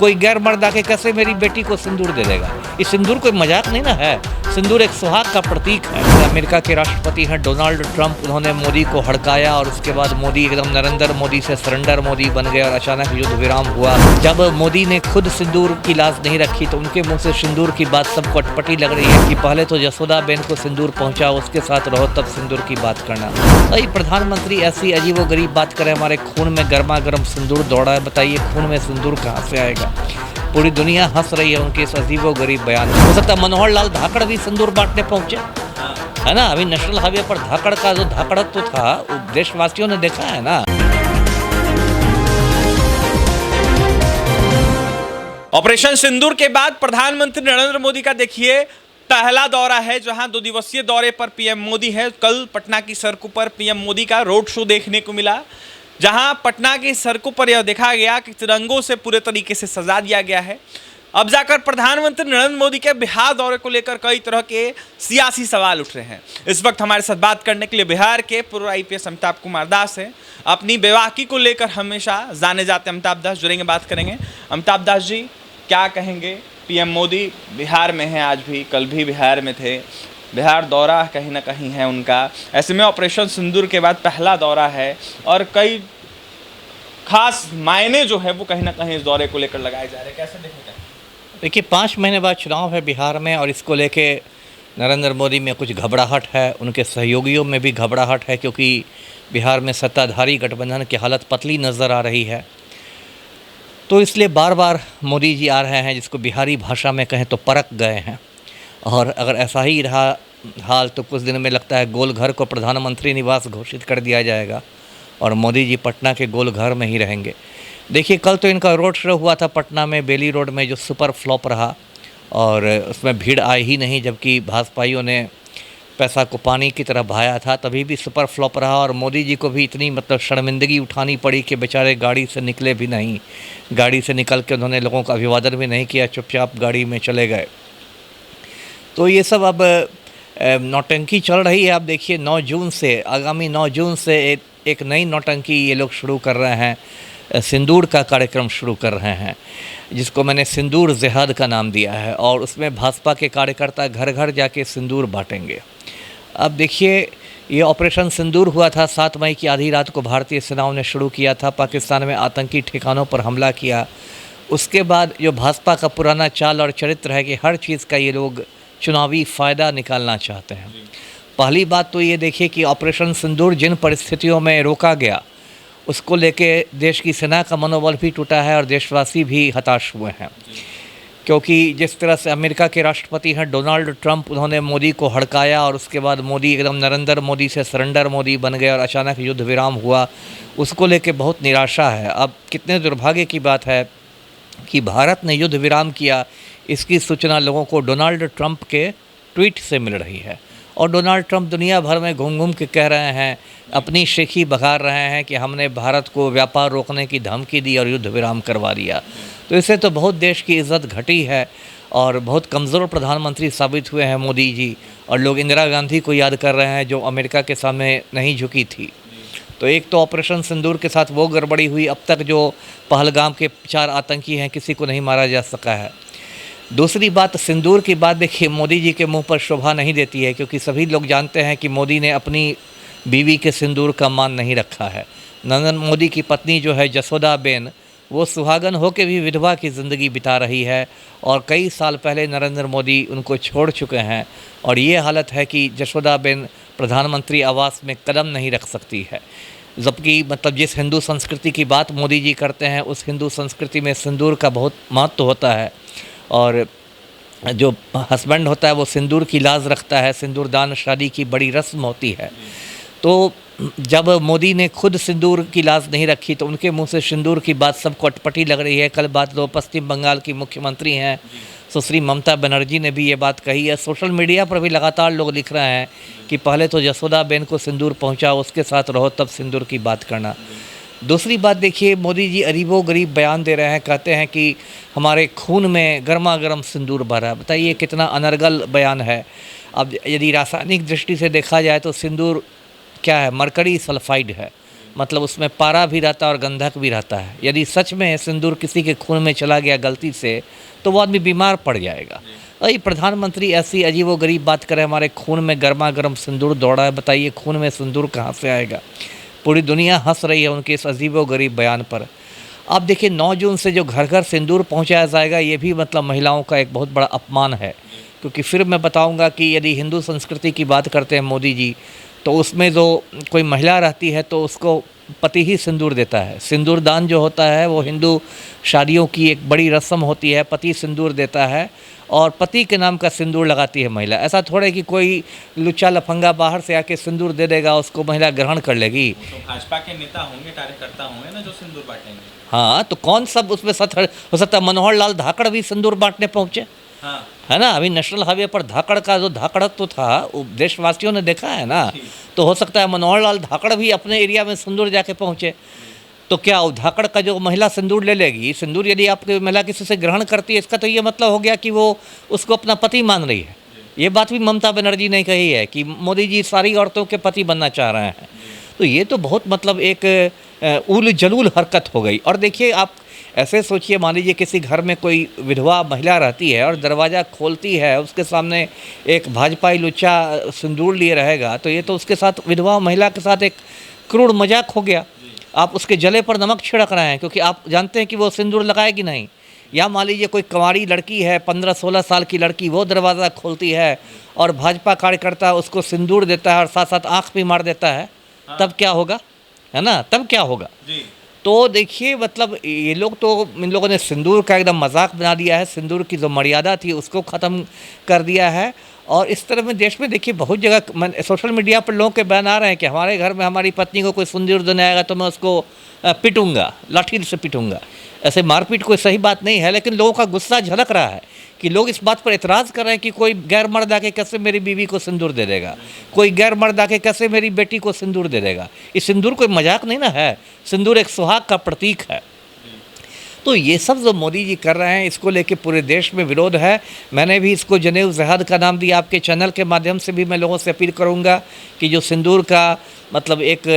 कोई गैर मर्द आके कैसे मेरी बेटी को सिंदूर दे देगा? ये सिंदूर कोई मजाक नहीं ना है, सिंदूर एक सुहाग का प्रतीक है। अमेरिका के राष्ट्रपति हैं डोनाल्ड ट्रंप, उन्होंने मोदी को हड़काया और उसके बाद मोदी एकदम नरेंद्र मोदी से सरेंडर मोदी बन गए और अचानक युद्ध विराम हुआ। जब मोदी ने खुद सिंदूर की लाज नहीं रखी तो उनके मुंह से सिंदूर की बात सबको अटपटी लग रही है कि पहले तो जसोदा बेन को सिंदूर पहुंचाओ, उसके साथ रहो, तब सिंदूर की बात करना। भाई प्रधानमंत्री ऐसी अजीबोगरीब बात करे, हमारे खून में गर्मा गर्म सिंदूर दौड़ा है, बताइए खून में सिंदूर कहाँ से आएगा? पूरी दुनिया हंस रही है उनके इस अजीबोगरीब बयान। हो सकता है मनोहर लाल धाकड़ भी सिंदूर बांटने पहुंचे, है ना? अभी नेशनल हाईवे पर धाकड़ का जो धाकड़त्व था वो देशवासियों ने देखा है ना। ऑपरेशन सिंदूर के बाद प्रधानमंत्री नरेंद्र मोदी का देखिए पहला दौरा है, जहां 2 दिवसीय दौरे पर पीएम मोदी है। कल पटना की सड़कों पर पीएम मोदी का रोड शो देखने को मिला, जहां पटना की सड़कों पर यह देखा गया कि तिरंगों से पूरे तरीके से सजा दिया गया है। अब जाकर प्रधानमंत्री नरेंद्र मोदी के बिहार दौरे को लेकर कई तरह के सियासी सवाल उठ रहे हैं। इस वक्त हमारे साथ बात करने के लिए बिहार के पूर्व IPS अमिताभ कुमार दास हैं। अपनी बेवाकी को लेकर हमेशा जाने जाते अमिताभ दास जुड़ेंगे, बात करेंगे। अमिताभ दास जी, क्या कहेंगे? पीएम मोदी बिहार में हैं, आज भी, कल भी बिहार में थे, बिहार दौरा कहीं ना कहीं है उनका। ऐसे में ऑपरेशन सिंदूर के बाद पहला दौरा है और कई खास मायने जो है वो कहीं ना कहीं इस दौरे को लेकर लगाए जा रहे हैं, कैसे देखेंगे? देखिए 5 महीने बाद चुनाव है बिहार में और इसको लेके नरेंद्र मोदी में कुछ घबराहट है, उनके सहयोगियों में भी घबराहट है, क्योंकि बिहार में सत्ताधारी गठबंधन की हालत पतली नज़र आ रही है। तो इसलिए बार बार मोदी जी आ रहे हैं, जिसको बिहारी भाषा में कहें तो परख गए हैं। और अगर ऐसा ही रहा हाल तो कुछ दिन में लगता है गोलघर को प्रधानमंत्री निवास घोषित कर दिया जाएगा और मोदी जी पटना के गोलघर में ही रहेंगे। देखिए कल तो इनका रोड शो हुआ था पटना में बेली रोड में, जो सुपर फ्लॉप रहा और उसमें भीड़ आई ही नहीं, जबकि भाजपाइयों ने पैसा को पानी की तरह बहाया था, तभी भी सुपर फ्लॉप रहा। और मोदी जी को भी इतनी शर्मिंदगी उठानी पड़ी कि बेचारे गाड़ी से निकले भी नहीं, गाड़ी से निकल के उन्होंने लोगों का अभिवादन भी नहीं किया, चुपचाप गाड़ी में चले गए। तो ये सब अब नौटंकी चल रही है। आप देखिए 9 जून से, आगामी 9 जून से एक नई नौटंकी ये लोग शुरू कर रहे हैं, सिंदूर का कार्यक्रम शुरू कर रहे हैं, जिसको मैंने सिंदूर जिहाद का नाम दिया है। और उसमें भाजपा के कार्यकर्ता घर घर जाके सिंदूर बांटेंगे। अब देखिए ये ऑपरेशन सिंदूर हुआ था 7 मई की आधी रात को, भारतीय सेनाओं ने शुरू किया था, पाकिस्तान में आतंकी ठिकानों पर हमला किया। उसके बाद जो भाजपा का पुराना चाल और चरित्र है कि हर चीज़ का ये लोग चुनावी फ़ायदा निकालना चाहते हैं। पहली बात तो ये देखिए कि ऑपरेशन सिंदूर जिन परिस्थितियों में रोका गया उसको लेके देश की सेना का मनोबल भी टूटा है और देशवासी भी हताश हुए हैं, क्योंकि जिस तरह से अमेरिका के राष्ट्रपति हैं डोनाल्ड ट्रंप, उन्होंने मोदी को हड़काया और उसके बाद मोदी एकदम नरेंद्र मोदी से सरेंडर मोदी बन गए और अचानक युद्ध विराम हुआ, उसको लेके बहुत निराशा है। अब कितने दुर्भाग्य की बात है कि भारत ने युद्ध विराम किया, इसकी सूचना लोगों को डोनाल्ड ट्रंप के ट्वीट से मिल रही है। और डोनाल्ड ट्रंप दुनिया भर में घूम घूम के कह रहे हैं, अपनी शेखी बघार रहे हैं कि हमने भारत को व्यापार रोकने की धमकी दी और युद्ध विराम करवा दिया। तो इससे तो बहुत देश की इज़्ज़त घटी है और बहुत कमज़ोर प्रधानमंत्री साबित हुए हैं मोदी जी। और लोग इंदिरा गांधी को याद कर रहे हैं जो अमेरिका के सामने नहीं झुकी थी। तो एक तो ऑपरेशन सिंदूर के साथ वो गड़बड़ी हुई, अब तक जो पहलगाम के 4 आतंकी हैं किसी को नहीं मारा जा सका है। दूसरी बात, सिंदूर की बात देखिए मोदी जी के मुंह पर शोभा नहीं देती है, क्योंकि सभी लोग जानते हैं कि मोदी ने अपनी बीवी के सिंदूर का मान नहीं रखा है। नरेंद्र मोदी की पत्नी जो है जसोदा बेन, वो सुहागन होकर भी विधवा की ज़िंदगी बिता रही है और कई साल पहले नरेंद्र मोदी उनको छोड़ चुके हैं। और ये हालत है कि जसोदा बेन प्रधानमंत्री आवास में कदम नहीं रख सकती है, जबकि जिस हिंदू संस्कृति की बात मोदी जी करते हैं उस हिंदू संस्कृति में सिंदूर का बहुत महत्व होता है। और जो हस्बैंड होता है वो सिंदूर की लाज रखता है, सिंदूरदान शादी की बड़ी रस्म होती है। तो जब मोदी ने खुद सिंदूर की लाज नहीं रखी तो उनके मुंह से सिंदूर की बात सबको अटपटी लग रही है। कल बात लो पश्चिम बंगाल की मुख्यमंत्री हैं सुश्री ममता बनर्जी ने भी ये बात कही है। सोशल मीडिया पर भी लगातार लोग लिख रहे हैं कि पहले तो जसोदा बेन को सिंदूर पहुंचाओ, उसके साथ रहो, तब सिंदूर की बात करना। दूसरी बात देखिए मोदी जी अजीबोगरीब बयान दे रहे हैं, कहते हैं कि हमारे खून में गर्मा गर्म सिंदूर भरा है। बताइए कितना अनर्गल बयान है। अब यदि रासायनिक दृष्टि से देखा जाए तो सिंदूर क्या है, मरकरी सल्फाइड है। मतलब उसमें पारा भी रहता है और गंधक भी रहता है। यदि सच में सिंदूर किसी के खून में चला गया गलती से तो वो आदमी बीमार पड़ जाएगा। और ये प्रधानमंत्री ऐसी अजीबोगरीब बात करे, हमारे खून में गर्मा गर्म सिंदूर दौड़ा है। बताइए खून में सिंदूर कहाँ से आएगा? पूरी दुनिया हंस रही है उनके इस अजीबोगरीब बयान पर। अब देखिए 9 जून से जो घर घर सिंदूर पहुँचाया जाएगा, ये भी मतलब महिलाओं का एक बहुत बड़ा अपमान है। क्योंकि फिर मैं बताऊंगा कि यदि हिंदू संस्कृति की बात करते हैं मोदी जी, तो उसमें जो कोई महिला रहती है तो उसको पति ही सिंदूर देता है। सिंदूर दान जो होता है वो हिंदू शादियों की एक बड़ी रस्म होती है। पति सिंदूर देता है और पति के नाम का सिंदूर लगाती है महिला। ऐसा थोड़ा कि कोई लुच्चा लफंगा बाहर से आके सिंदूर दे देगा, उसको महिला ग्रहण कर लेगी। तो भाजपा के नेता होंगे, कार्यकर्ता होंगे ना जो सिंदूर बांटेंगे। हाँ, तो कौन सब उसमें सच हो सकता है? मनोहर लाल धाकड़ भी सिंदूर बांटने पहुँचे, हाँ। है ना? अभी नेशनल हाईवे पर धाकड़ का जो धाकड़त्व था वो देशवासियों ने देखा है ना। तो हो सकता है मनोहर लाल धाकड़ भी अपने एरिया में सिंदूर जाके पहुँचे। तो क्या वो धाकड़ का जो महिला सिंदूर ले लेगी? सिंदूर यदि आपकी महिला किसी से ग्रहण करती है, इसका तो ये मतलब हो गया कि वो उसको अपना पति मान रही है। ये बात भी ममता बनर्जी ने कही है कि मोदी जी सारी औरतों के पति बनना चाह रहे हैं। तो ये तो बहुत मतलब एक उल जलूल हरकत हो गई। और देखिए आप ऐसे सोचिए, मान लीजिए किसी घर में कोई विधवा महिला रहती है और दरवाज़ा खोलती है, उसके सामने एक भाजपाई लुच्चा सिंदूर लिए रहेगा, तो ये तो उसके साथ विधवा महिला के साथ एक क्रूर मजाक हो गया। आप उसके जले पर नमक छिड़क रहे हैं क्योंकि आप जानते हैं कि वो सिंदूर लगाएगी नहीं। या मान लीजिए कोई कंवारी लड़की है, 15-16 साल की लड़की, वो दरवाज़ा खोलती है और भाजपा कार्यकर्ता उसको सिंदूर देता है और साथ साथ आँख भी मार देता है, तब क्या होगा? है ना, तब क्या होगा? तो देखिए मतलब ये लोग तो, इन लोगों ने सिंदूर का एकदम मजाक बना दिया है। सिंदूर की जो मर्यादा थी उसको ख़त्म कर दिया है। और इस तरह में देश में देखिए बहुत जगह सोशल मीडिया पर लोगों के बयान आ रहे हैं कि हमारे घर में हमारी पत्नी को कोई सिंदूर देने आएगा तो मैं उसको पीटूंगा, लाठी से पीटूंगा। ऐसे मारपीट कोई सही बात नहीं है, लेकिन लोगों का गुस्सा झलक रहा है कि लोग इस बात पर एतराज़ कर रहे हैं कि कोई गैर मर्द आके कैसे मेरी बीवी को सिंदूर दे देगा, कोई गैर मर्द आके कैसे मेरी बेटी को सिंदूर दे देगा। ये सिंदूर कोई मजाक नहीं ना है, सिंदूर एक सुहाग का प्रतीक है। तो ये सब जो मोदी जी कर रहे हैं, इसको लेके पूरे देश में विरोध है। मैंने भी इसको जनेऊ जिहाद का नाम दिया। आपके चैनल के माध्यम से भी मैं लोगों से अपील करूंगा कि जो सिंदूर का मतलब एक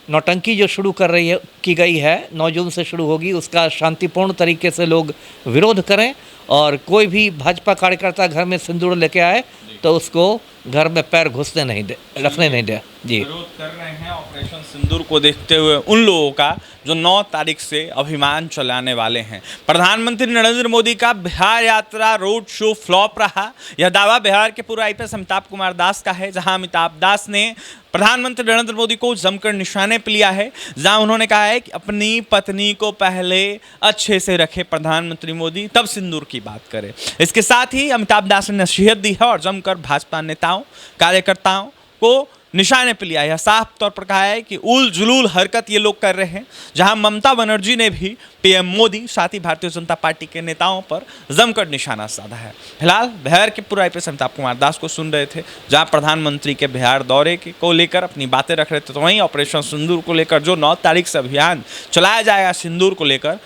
नौटंकी जो शुरू की गई है, 9 जून से शुरू होगी, उसका शांतिपूर्ण तरीके से लोग विरोध करें। और कोई भी भाजपा कार्यकर्ता घर में सिंदूर लेके आए तो उसको घर में पैर घुसने नहीं दे, रखने नहीं दे। जी, विरोध कर रहे हैं ऑपरेशन सिंदूर को देखते हुए उन लोगों का जो 9 तारीख से अभियान चलाने वाले हैं। प्रधानमंत्री नरेंद्र मोदी का बिहार यात्रा रोड शो फ्लॉप रहा। यह दावा बिहार के पूर्व आईपीएस अमिताभ कुमार दास का है, जहां अमिताभ दास ने प्रधानमंत्री नरेंद्र मोदी को जमकर निशाने पर लिया है, जहां उन्होंने कहा है कि अपनी पत्नी को पहले अच्छे से रखे प्रधानमंत्री मोदी, तब सिंदूर की बात करें। इसके साथ ही अमिताभ दास ने नसीहत दी है और जमकर भाजपा नेताओं कार्यकर्ताओं को निशाने पर लिया। यह साफ तौर पर कहा है कि उल जुलूल हरकत ये लोग कर रहे हैं, जहां ममता बनर्जी ने भी पीएम मोदी साथ ही भारतीय जनता पार्टी के नेताओं पर जमकर निशाना साधा है। फिलहाल बिहार के पूर्व आईपीएस अमिताभ कुमार दास को सुन रहे थे, जहां प्रधानमंत्री के बिहार दौरे को लेकर अपनी बातें रख रहे थे। तो वहीं ऑपरेशन सिंदूर को लेकर जो 9 तारीख से अभियान चलाया जाएगा सिंदूर को लेकर,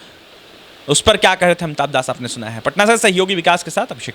उस पर क्या कह रहे थे अमिताभ दास आपने सुना है। पटना से सहयोगी विकास के साथ अभिषेक।